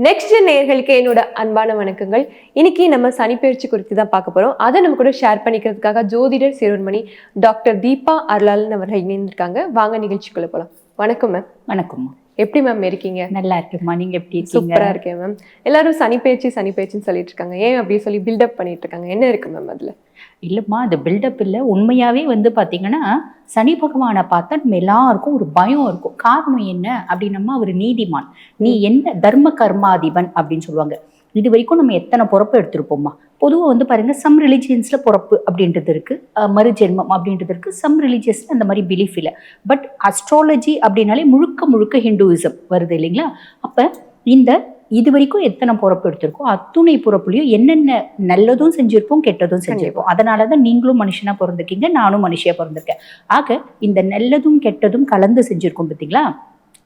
Next நேயர்களுக்கு என்னோட அன்பான வணக்கங்கள். இன்னைக்கு நம்ம சனிப்பெயர்ச்சி குறித்து தான் பார்க்க போறோம். அதை நம்ம கூட ஷேர் பண்ணிக்கிறதுக்காக ஜோதிடர் சிரோன்மணி டாக்டர் தீபா அருளாளன் அவர்கள் இணைந்திருக்காங்க. வாங்க நிகழ்ச்சிக்குள்ள போலாம். வணக்கம் மேம். வணக்கம். எப்படி மேம் இருக்கீங்க? நல்லா இருக்குமா, நீங்க எப்படி இருக்கீங்க? சூப்பரா இருக்கேன் மேம். எல்லாரும் சனிப்பெயர்ச்சின்னு சொல்லிட்டு இருக்காங்க. ஏன் அப்படி சொல்லி பில்டப் பண்ணிட்டு இருக்காங்க? என்ன இருக்கு மேம் அதுல? இல்லம்மா, அது பில்டப் இல்லை. உண்மையாவே பாத்தீங்கன்னா சனி பகவானை பார்த்தா நம்ம எல்லாருக்கும் ஒரு பயம் இருக்கும். காரணம் என்ன அப்படின்னம்மா, அவர் நீதிமான், நீ என்ன தர்ம கர்மாதிபன் அப்படின்னு சொல்லுவாங்க. இது வரைக்கும் நம்ம எத்தனை பொறுப்பு எடுத்திருப்போம்மா. பொதுவாக பாருங்க, சம் ரிலிஜியன்ஸ்ல பொறுப்பு அப்படின்றது இருக்கு, மறுஜென்மம் அப்படின்றது இருக்கு. சம் ரிலிஜியஸ்ல அந்த மாதிரி பிலீஃப் இல்லை. பட் அஸ்ட்ராலஜி அப்படின்னாலே முழுக்க முழுக்க ஹிந்துயிசம் வருது இல்லைங்களா? அப்ப இது வரைக்கும் எத்தனை பொறுப்பு எடுத்திருக்கோம், அத்துணை பொறுப்புலையும் என்னென்ன நல்லதும் செஞ்சிருப்போம், கெட்டதும் செஞ்சிருப்போம். அதனாலதான் நீங்களும் மனுஷனா பிறந்திருக்கீங்க, நானும் மனுஷியா பிறந்திருக்கேன். ஆக இந்த நல்லதும் கெட்டதும் கலந்து செஞ்சிருக்கோம் பார்த்தீங்களா?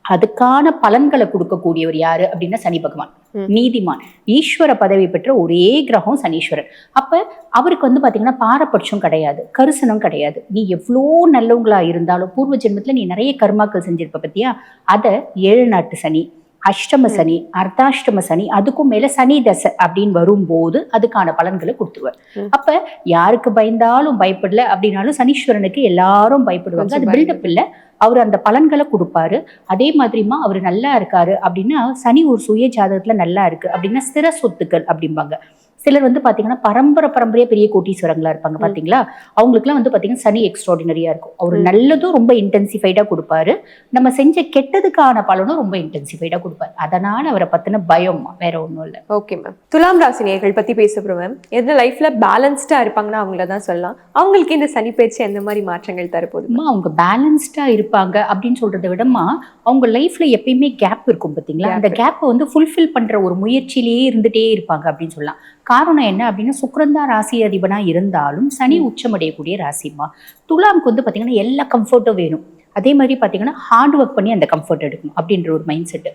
அதுக்கான பலன்களை கொடுக்கக்கூடியவர் யாரு அப்படின்னா சனி பகவான், நீதிமான், ஈஸ்வர பதவி பெற்ற ஒரே கிரகம் சனீஸ்வரன். அப்ப அவருக்கு பாத்தீங்கன்னா பாரபட்சம் கிடையாது, கரிசனம் கிடையாது. நீ எவ்வளோ நல்லவங்களா இருந்தாலும் பூர்வ ஜென்மத்துல நீ நிறைய கர்மாக்கள் செஞ்சிருப்ப பத்தியா, அதை 7 நாட்டு சனி, அஷ்டம சனி, அர்த்தாஷ்டம சனி, அதுக்கும் மேல சனி தசை அப்படின்னு வரும்போது அதுக்கான பலன்களை கொடுத்துருவார். அப்ப யாருக்கு பயந்தாலும் பயப்படல அப்படின்னாலும் சனீஸ்வரனுக்கு எல்லாரும் பயப்படுவாங்க. அது பில்டப் இல்லை, அவர் அந்த பலன்களை கொடுப்பாரு. அதே மாதிரிமா அவர் நல்லா இருக்காரு அப்படின்னா, சனி ஒரு சுய ஜாதகத்துல நல்லா இருக்கு அப்படின்னா ஸ்திர சொத்துக்கள் அப்படிம்பாங்க. சிலர் பாத்தீங்கன்னா பரம்பரையா பெரிய கோட்டீஸ்வரங்களா இருப்பாங்க பாத்தீங்களா, அவங்களுக்குலாம் பாத்தீங்கன்னா சனி எக்ஸ்ட்ராடினரியா இருக்கும். அவர் நல்லதும் ரொம்ப இன்டென்சிஃபைடா கொடுப்பாரு, நம்ம செஞ்ச கெட்டதுக்கான பலனும் ரொம்ப இன்டென்சிஃபைடா கொடுப்பாரு. அதனால அவரை பத்தின பயம் வேற ஒன்றும் இல்லை. Okay ma'am. துலாம் ராசி நேயர்கள் பத்தி பேசப்படுறோம் மேம். எந்த லைஃப்ல பேலன்ஸ்டா இருப்பாங்கன்னா அவங்கள தான் சொல்லலாம். அவங்களுக்கு இந்த சனி பயிற்சி எந்த மாதிரி மாற்றங்கள் தரப்போகுதுமா? அவங்க பேலன்ஸ்டா இருப்பாங்க அப்படின்னு சொல்றதை விடமா, அவங்க லைஃப்ல எப்பயுமே கேப் இருக்கும் பாத்தீங்களா, அந்த கேப்பை ஃபுல்ஃபில் பண்ற ஒரு முயற்சியிலேயே இருந்துட்டே இருப்பாங்க அப்படின்னு சொல்லலாம். காரணம் என்ன அப்படின்னா, சுக்கிரன்தான் ராசி அதிபனா இருந்தாலும் சனி உச்சமடையக்கூடிய ராசிமா. துலாமுக்கு பாத்தீங்கன்னா எல்லா கம்ஃபர்ட்டும் வேணும். அதே மாதிரி பாத்தீங்கன்னா ஹார்ட் ஒர்க் பண்ணி அந்த கம்ஃபர்ட் எடுக்கணும் அப்படின்ற ஒரு மைண்ட் செட்டு.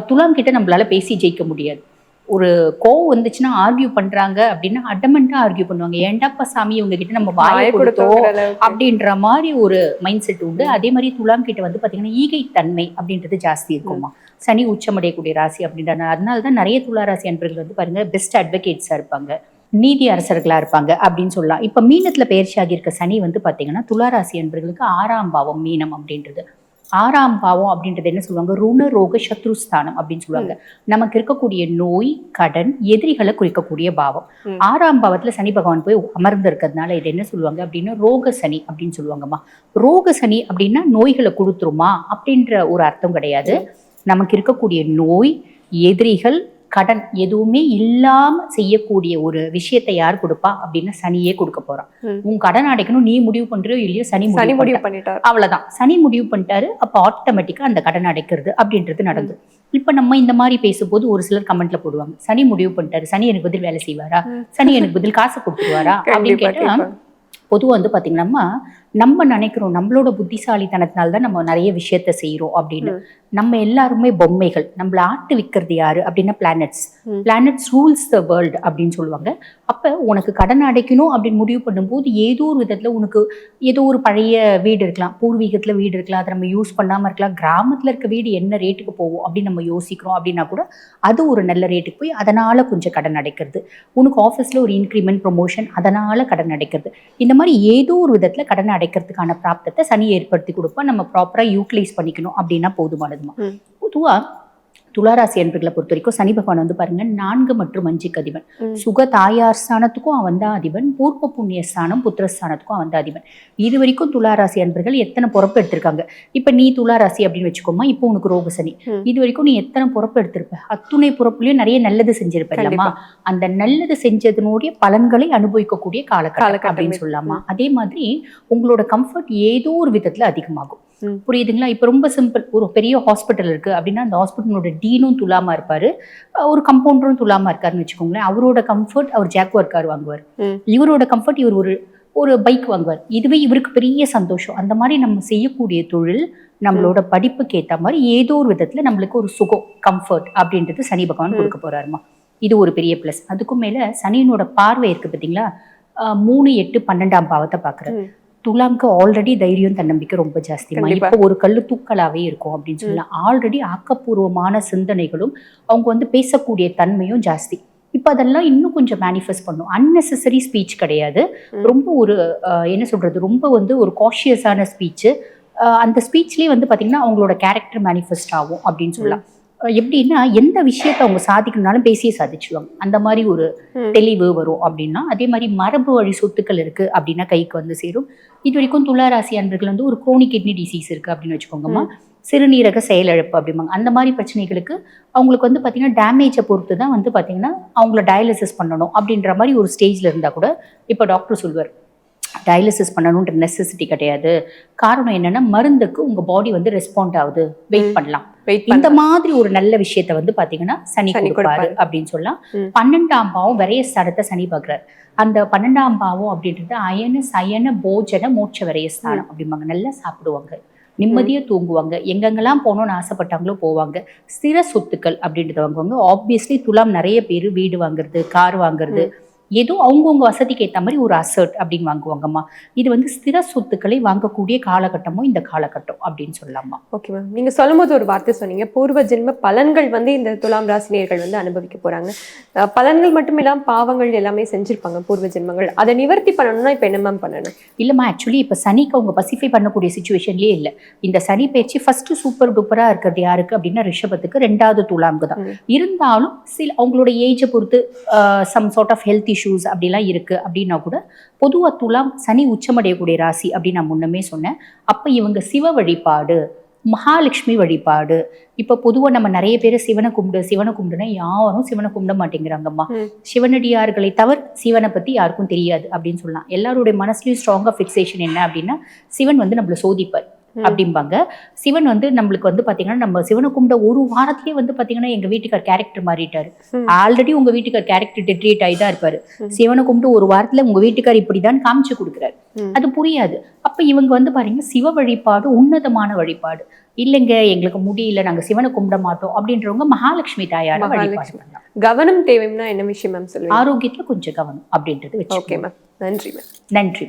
துலாம் கிட்ட நம்மளால பேசி ஜெயிக்க முடியாது. ஒரு கோவம் வந்துச்சுன்னா ஆர்கியூ பண்றாங்க அப்படின்னா அடமெண்டா ஆர்கியூ பண்ணுவாங்க. ஏண்டாப்பா சாமி இவங்க கிட்ட நம்ம வாயை கொடுத்தோம் அப்படின்ற மாதிரி ஒரு மைண்ட் செட் உண்டு. அதே மாதிரி துலாம் கிட்ட பாத்தீங்கன்னா ஈகை தன்மை அப்படின்றது ஜாஸ்தி இருக்குமா. சனி உச்சமடையக்கூடிய ராசி அப்படின்றனால அதனாலதான் நிறைய துலா ராசி அன்பர்கள் பாருங்க பெஸ்ட் அட்வொகேட்ஸா இருப்பாங்க, நீதி அரசர்களா இருப்பாங்க அப்படின்னு சொல்லலாம். இப்ப மீனத்துல பயிற்சி ஆகியிருக்க சனி பாத்தீங்கன்னா துளாராசி அன்பர்களுக்கு 6ஆம் பாவம் மீனம் அப்படின்றது. 6ஆம் பாவம் அப்படின்றது என்ன சொல்லுவாங்க, ருண ரோக சத்ருஸ்தானம் அப்படின்னு சொல்லுவாங்க. நமக்கு இருக்கக்கூடிய நோய், கடன், எதிரிகளை குறிக்கக்கூடிய பாவம். 6ஆம் பாவத்துல சனி பகவான் போய் அமர்ந்து இருக்கிறதுனால இது என்ன சொல்லுவாங்க அப்படின்னா ரோக சனி அப்படின்னு சொல்லுவாங்கம்மா. ரோக சனி அப்படின்னா நோய்களை கொடுத்துருமா அப்படின்ற ஒரு அர்த்தம் கிடையாது. நமக்கு இருக்கக்கூடிய நோய், எதிரிகள், கடன் எதுவுமே இல்லாம செய்யக்கூடிய ஒரு விஷயத்தை யார் கொடுப்பா அப்படின்னா சனியே கொடுக்க போறான். உன் கடன் அடைக்கணும் நீ முடிவு பண்றியோ இல்லையோ, சனி முடிவு பண்ணிட்டாரு, அவ்வளவுதான். சனி முடிவு பண்ணிட்டாரு, அப்ப ஆட்டோமேட்டிக்கா அந்த கடன் அடைக்கிறது அப்படின்றது நடந்தது. இப்ப நம்ம இந்த மாதிரி பேசும்போது ஒரு சிலர் கமெண்ட்ல போடுவாங்க, சனி முடிவு பண்ணிட்டாரு, சனி எனக்கு பதில் வேலை செய்வாரா, சனி எனக்கு பதில் காசு கொடுத்துருவாரா அப்படின்னு கேட்டா, பொதுவாக பாத்தீங்கன்னா நம்ம நினைக்கிறோம் நம்மளோட புத்திசாலித்தனத்தினால்தான் நம்ம நிறைய விஷயத்த செய்யறோம் அப்படின்னு. நம்ம எல்லாருமே பொம்மைகள். நம்மள ஆட்டு விற்கிறது யாரு அப்படின்னா பிளானட்ஸ் ரூல்ஸ் த வேர்ல்டு அப்படின்னு சொல்லுவாங்க. அப்ப உனக்கு கடன் அடைக்கணும் அப்படின்னு முடிவு பண்ணும்போது ஏதோ ஒரு விதத்துல உனக்கு ஏதோ ஒரு பழைய வீடு இருக்கலாம், பூர்வீகத்துல வீடு இருக்கலாம், அதை நம்ம யூஸ் பண்ணாம இருக்கலாம். கிராமத்துல இருக்க வீடு என்ன ரேட்டுக்கு போகும் அப்படின்னு நம்ம யோசிக்கிறோம் அப்படின்னா கூட அது ஒரு நல்ல ரேட்டுக்கு போய் அதனால கொஞ்சம் கடன் அடைக்கிறது. உனக்கு ஆஃபீஸ்ல ஒரு இன்க்ரிமெண்ட், ப்ரொமோஷன், அதனால கடன் அடைக்கிறது. இந்த மாதிரி ஏதோ ஒரு விதத்துல கடன் அடைக்கிறதுக்கான பிராப்தத்தை சனி ஏற்படுத்தி கொடுப்பா. நம்ம ப்ராப்பரா யூட்டிலைஸ் பண்ணிக்கணும் அப்படின்னா போதுமானதுமா. பொதுவா துளாராசி அன்பர்களை பொறுத்த வரைக்கும் சனி பகவான் பாருங்க 4 மற்றும் 5க்கு அதிபன். சுக தாயார் ஸ்தானத்துக்கும் அவன் தான் அதிபன், பூர்வ புண்ணிய ஸ்தானம் புத்திரஸ்தானத்துக்கும் அவன் தான் அதிபன். இது வரைக்கும் துளாராசி அன்பர்கள் எத்தனை பொறுப்பு எடுத்திருக்காங்க. இப்ப நீ துளாராசி அப்படின்னு வச்சுக்கோமா, இப்போ உனக்கு ரோக சனி. இது வரைக்கும் நீ எத்தனை பொறுப்பு எடுத்திருப்ப, அத்துணை பொறுப்புலயும் நிறைய நல்லது செஞ்சிருப்ப இல்லம்மா. அந்த நல்லது செஞ்சதனுடைய பலன்களை அனுபவிக்கக்கூடிய காலகட்டம் அப்படின்னு சொல்லலாமா. அதே மாதிரி உங்களோட கம்ஃபர்ட் ஏதோ ஒரு விதத்துல அதிகமாகும். புரியுதுங்களா? இப்ப ரொம்ப சிம்பிள், ஒரு பெரிய ஹாஸ்பிட்டல் இருக்கு அப்படின்னா அந்த ஹாஸ்பிட்டலோட டீனும் துலாமா இருப்பாரு, ஒரு கம்பவுண்டரும் துலாமா இருக்காருன்னு வச்சுக்கோங்களேன். அவரோட கம்ஃபர்ட் அவர் ஜாக்குவார் கார் வாங்குவார், இவரோட கம்ஃபர்ட் இவர் ஒரு பைக் வாங்குவார். இதுவே இவருக்கு பெரிய சந்தோஷம். அந்த மாதிரி நம்ம செய்யக்கூடிய தொழில் நம்மளோட படிப்புக்கு ஏற்ற மாதிரி ஏதோ ஒரு விதத்துல நம்மளுக்கு ஒரு சுகம், கம்ஃபர்ட் அப்படின்றது சனி பகவான் கொடுக்க போறாருமா. இது ஒரு பெரிய பிளஸ். அதுக்கும் மேல சனியினோட பார்வை இருக்கு பாத்தீங்களா, 3, 8, 12ஆம் பாவத்தை பாக்குறாரு. துலாம்க்கு ஆல்ரெடி தைரியம் தன்னம்பிக்கை ரொம்ப ஜாஸ்திமா. கண்டிப்பா. இப்போ ஒரு கல்லு தூக்கலாவே இருக்கும் அப்படின்னு சொல்லலாம். ஆல்ரெடி ஆக்கப்பூர்வமான சிந்தனைகளும் அவங்க வந்து பேசக்கூடிய தன்மையும் ஜாஸ்தி. இப்போ அதெல்லாம் இன்னும் கொஞ்சம் மேனிஃபெஸ்ட் பண்ணும். அன்னெசரி ஸ்பீச் கிடையாது. ரொம்ப ஒரு என்ன சொல்றது, ரொம்ப வந்து ஒரு காஷியஸான ஸ்பீச்சு. அந்த ஸ்பீச்லேயே வந்து பார்த்தீங்கன்னா அவங்களோட கேரக்டர் மேனிஃபெஸ்ட் ஆகும் அப்படின்னு சொல்லலாம். எப்படின்னா எந்த விஷயத்த அவங்க சாதிக்கணும்னாலும் பேசியே சாதிச்சுவாங்க. அந்த மாதிரி ஒரு தெளிவு வரும் அப்படின்னா. அதே மாதிரி மரபு வழி சொத்துக்கள் இருக்கு அப்படின்னா கைக்கு வந்து சேரும். இது வரைக்கும் துலா ராசி அன்பர்கள் வந்து ஒரு குரோனிக் கிட்னி டிசீஸ் இருக்கு அப்படின்னு வச்சுக்கோங்கம்மா, சிறுநீரக செயலிழப்பு அப்படிம்பாங்க. அந்த மாதிரி பிரச்சனைகளுக்கு அவங்களுக்கு வந்து பார்த்தீங்கன்னா டேமேஜை பொறுத்து தான் வந்து பார்த்தீங்கன்னா அவங்கள டயாலிசிஸ் பண்ணணும் அப்படின்ற மாதிரி ஒரு ஸ்டேஜில் இருந்தால் கூட இப்போ டாக்டர் சொல்வார் டயாலிசிஸ் பண்ணணுன்ற நெசசிட்டி கிடையாது. காரணம் என்னன்னா மருந்துக்கு உங்க பாடி வந்து ரெஸ்பாண்ட் ஆகுது, வெயிட் பண்ணலாம். இந்த மாதிரி ஒரு நல்ல விஷயத்த வந்து பாத்தீங்கன்னா சனி கொடுப்பாரு அப்படின்னு சொல்லலாம். 12ஆம் பாவம் விரைய ஸ்தானத்தை சனி பார்க்கிறார். அந்த 12ஆம் பாவம் அப்படின்றது அயன சயன போஜன மோட்ச விரைய ஸ்தானம் அப்படிம்பாங்க. நல்லா சாப்பிடுவாங்க, நிம்மதியா தூங்குவாங்க, எங்கெங்கெல்லாம் போகணும்னு ஆசைப்பட்டாங்களோ போவாங்க. ஸ்திர சொத்துக்கள் அப்படின்றத வாங்குவாங்க. ஆப்வியஸ்லி துலாம் நிறைய பேர் வீடு வாங்குறது, கார் வாங்குறது, ஏதோ அவங்கவுங்க வசதிக்கு ஏற்ற மாதிரி ஒரு அசர்ட் அப்படின்னு வாங்குவாங்கம்மா. இது வந்து ஸ்திர சொத்துக்களை வாங்கக்கூடிய காலகட்டமும் இந்த காலகட்டம் அப்படின்னு சொல்லலாமா. ஓகே மேம், நீங்க சொல்லும் போது ஒரு வார்த்தை சொன்னீங்க, பூர்வ ஜென்ம பலன்கள் வந்து இந்த துலாம் ராசினியர்கள் வந்து அனுபவிக்க போறாங்க. பலன்கள் மட்டும் இல்லாம பாவங்கள் எல்லாமே செஞ்சிருப்பாங்க பூர்வ ஜென்மங்கள். அதை நிவர்த்தி பண்ணணும்னா இப்ப என்ன மேம் பண்ணணும்? இல்லம்மா, ஆக்சுவலி இப்ப சனிக்கு அவங்க பசிஃபை பண்ணக்கூடிய சிச்சுவேஷன்லயே இல்லை. இந்த சனி பயிற்சி ஃபர்ஸ்ட் சூப்பர் டூப்பரா இருக்கிறது யாருக்கு அப்படின்னா ரிஷபத்துக்கு, 2வது துலாம்க்கு தான். இருந்தாலும் சில அவங்களோட ஏஜை பொறுத்து some sort of health issues அப்படிலாம் இருக்கு அப்படின்னா கூட பொதுவாக துலாம் சனி உச்சமடையக்கூடிய ராசி அப்படின்னு நான் முன்னமே சொன்னேன். அப்போ இவங்க சிவ வழிபாடு, மகாலட்சுமி வழிபாடு. இப்போ பொதுவாக நம்ம நிறைய பேர் சிவனை கும்பிடுனா யாரும் சிவனை கும்பிட மாட்டேங்கிறாங்கம்மா. சிவனடியார்களை தவிர சிவனை பற்றி யாருக்கும் தெரியாது அப்படின்னு சொல்லலாம். எல்லாருடைய மனசுலையும் ஸ்ட்ராங்காக ஃபிக்ஸேஷன் என்ன அப்படின்னா சிவன் வந்து நம்மளை சோதிப்பார் அப்படிம்பாங்க. சிவன் வந்து நம்மளுக்கு வந்து பாத்தீங்கன்னா நம்ம சிவனை கும்பிட ஒரு வாரத்திலேயே வந்து பாத்தீங்கன்னா எங்க வீட்டுக்கார் கேரக்டர் மாறிட்டாரு. ஆல்ரெடி உங்க வீட்டுக்கார் கேரக்டர் டெட்ரியேட் ஆகி தான் இருப்பாரு. சிவனை கும்பிட்டு ஒரு வாரத்துல உங்க வீட்டுக்கார் இப்படிதான் காமிச்சு கொடுக்குறாரு. அது புரியாது. அப்ப இவங்க வந்து பாருங்க சிவ வழிபாடு உன்னதமான வழிபாடு. இல்லைங்க எங்களுக்கு முடியல, நாங்க சிவனை கும்பிட மாட்டோம் அப்படின்றவங்க மகாலட்சுமி தாயார வழிபாடு பண்ணலாம். கவனம் தேவைன்னா என்ன விஷயம் மேம் சொல்லுங்க? ஆரோக்கியத்துல கொஞ்சம் கவனம் அப்படின்றது வச்சு. ஓகே மேம், நன்றி மேம். நன்றி.